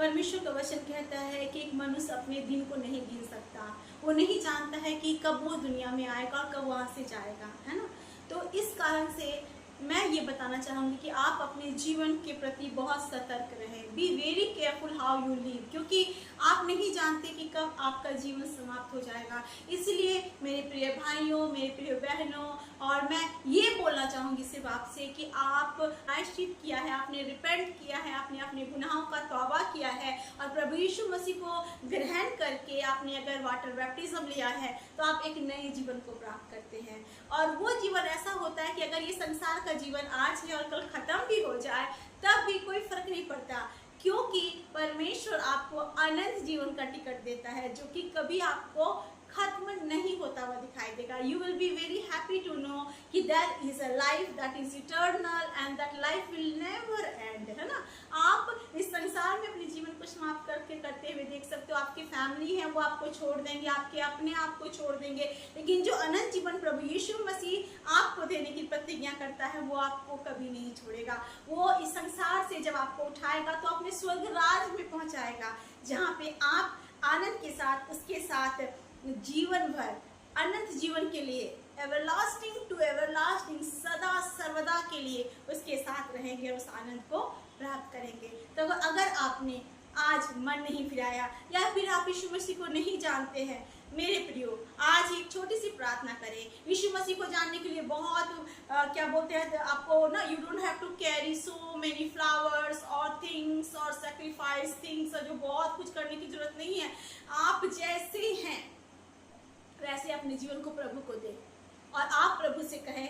परमेश्वर का वचन कहता है कि एक मनुष्य अपने दिन को नहीं गिन सकता। वो नहीं जानता है कि कब वो दुनिया में आएगा और कब वहाँ से जाएगा, है ना। तो इस कारण से मैं ये बताना चाहूँगी कि आप अपने जीवन के प्रति बहुत सतर्क रहें। Be very careful how you live, क्योंकि आप नहीं जानते कि कब आपका जीवन समाप्त हो जाएगा। इसलिए मेरे प्रिय भाइयों, मेरे प्रिय बहनों, और मैं ये बोलना चाहूँगी सिर्फ आपसे कि आप प्रायश्चित किया है, आपने रिपेंट किया है, आपने अपने गुनाहों का तौबा किया है और प्रभु यीशु मसीह को ग्रहण करके आपने अगर वाटर बैप्टिज्म लिया है तो आप एक नए जीवन को प्राप्त करते हैं। और वो जीवन ऐसा होता है कि अगर ये संसार का जीवन आज है और कल खत्म भी हो जाए तब भी कोई फर्क नहीं पड़ता, क्योंकि परमेश्वर आपको अनंत जीवन का टिकट देता है जो कि कभी आपको खत्म नहीं होता हुआ दिखाई देगा। You will be very happy to know कि that is a life that is eternal and that life will never end, है ना। आप इस संसार में अपने जीवन को समाप्त करते हुए देख सकते हो, आपकी फैमिली है वो आपको छोड़ देंगे, आपके अपने आप को छोड़ देंगे, लेकिन जो अनंत जीवन प्रभु यीशु मसीह आपको देने की प्रतिज्ञा करता है वो आपको कभी नहीं छोड़ेगा। वो इस संसार से जब आपको उठाएगा तो अपने स्वर्ग राज में पहुंचाएगा, जहाँ पे आप आनंद के साथ उसके साथ जीवन भर अनंत जीवन के लिए एवरलास्टिंग टू एवरलास्टिंग सदा सर्वदा के लिए उसके साथ रहेंगे और उस आनंद को प्राप्त करेंगे। तो अगर आपने आज मन नहीं फिराया या फिर आप यीशु मसीह को नहीं जानते हैं, मेरे प्रियो, आज एक छोटी सी प्रार्थना करें। यीशु मसीह को जानने के लिए बहुत क्या बोलते हैं आपको ना, you don't have to carry so many flowers और थिंग्स और सैक्रिफाइस थिंग्स, जो बहुत कुछ करने की जरूरत नहीं है। आप जैसे हैं वैसे अपने जीवन को प्रभु को दें और आप प्रभु से कहें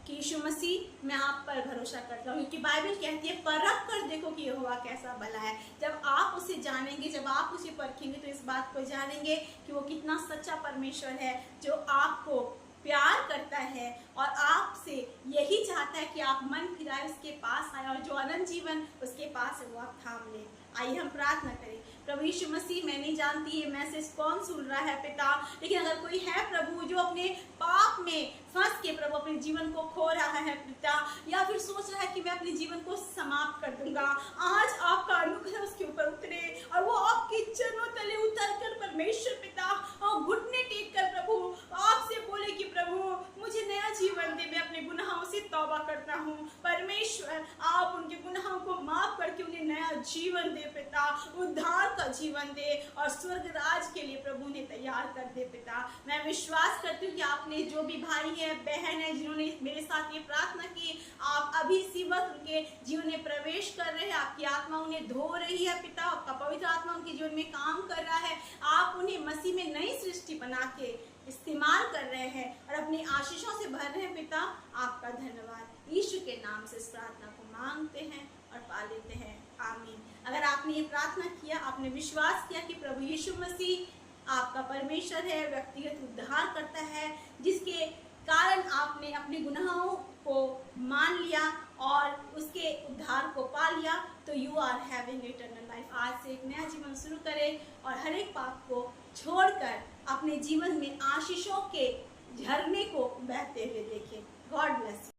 कि यीशु मसीह मैं आप पर भरोसा करता हूँ, क्योंकि बाइबल कहती है परख कर देखो कि यहोवा कैसा भला है। जब आप उसे जानेंगे, जब आप उसे परखेंगे तो इस बात को जानेंगे कि वो कितना सच्चा परमेश्वर है जो आपको प्यार करता है और आपसे यही चाहता है कि आप मन फिराए उसके पास आए और जो अनंत जीवन उसके पास है वो आप थाम लें। आइए हम प्रार्थना करें। प्रभु यीशु मसीह, मैं नहीं जानती ये मैसेज कौन सुन रहा है पिता, लेकिन अगर कोई है प्रभु जो अपने पाप में फंस के प्रभु अपने जीवन को खो रहा है पिता, या फिर सोच रहा है कि मैं अपने जीवन को समाप्त कर दूंगा, आज आपका अनुग्रह उसके ऊपर उतरे और वो आपके चरणों तले उतर कर परमेश्वर पिता और घुटने टेक कर प्रभु आपसे बोले कि प्रभु मुझे नया जीवन दे, मैं अपने गुनाहों से तौबा करता हूँ। परमेश्वर आप उनके गुनाहों को माफ करके उन्हें नया जीवन दे पिता, उद्धार का जीवन दे और स्वर्ग राज के लिए प्रभु ने तैयार कर दे पिता। मैं विश्वास करती हूँ कि आपने जो भी भाई है बहन है जिन्होंने मेरे साथ ये प्रार्थना की, आप अभी इसी वक्त उनके जीवन में प्रवेश कर रहे हैं, आपकी आत्मा उन्हें धो रही है पिता, आपका पवित्र आत्मा उनके जीवन में काम कर रहा है, आप उन्हें मसीह में नई सृष्टि बना के इस्तेमाल कर रहे हैं और अपनी आशीषों से भर रहे हैं पिता। आपका धन्यवाद। यीशु के नाम से इस प्रार्थना को मांगते हैं और पा लेते हैं, आमीन। अगर आपने ये प्रार्थना किया, आपने विश्वास किया कि प्रभु यीशु मसीह आपका परमेश्वर है, व्यक्तिगत उद्धार करता है, जिसके कारण आपने अपने गुनाहों को मान लिया और उसके उद्धार को पा लिया, तो you are having eternal life. आज से एक नया जीवन शुरू करें और हर एक पाप को छोड़कर अपने जीवन में आशीषों के झरने को बहते हुए देखें। God bless you.